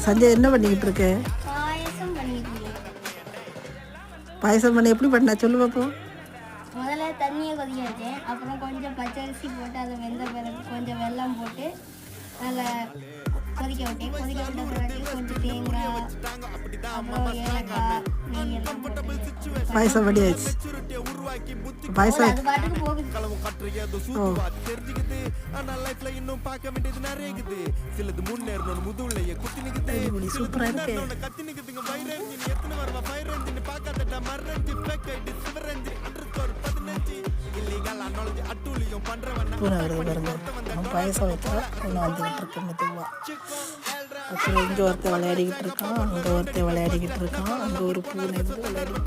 சஞ்சய் என்ன பண்ணிக்கிட்டு இருக்க? பாயசம் பண்ண எப்படி பண்ண சொல்லு பார்ப்போம். முதல்ல தண்ணியை கொதிக்க வச்சேன். அப்புறம் கொஞ்சம் பச்சரிசி போட்டு அதை வெந்த பிறகு கொஞ்சம் வெல்லம் போட்டு நல்லா கொதிக்க விட்டேன். கொதிக்க விட்ட பிறகு கொஞ்சம் தேங்காய் அப்புறம் ஏலக்காய் நெய் எல்லாம் போட்டு பாயசம் ரெடி ஆயிடுச்சு. பாயசம் அது பாட்டுக்கு போகுது. சூப்பரா இருக்கு. பூனை வருது பாருங்க. பாயசம் வைத்தா பூனை வந்துக்கிட்டு இருக்கு மெதுவா. அப்புறம் இங்கே ஒருத்தர் விளையாடிக்கிட்டு இருக்கான், அங்கே ஒருத்தர் விளையாடிக்கிட்டு இருக்கான், அங்கே ஒரு பூனை விளையாடிக்கிட்டு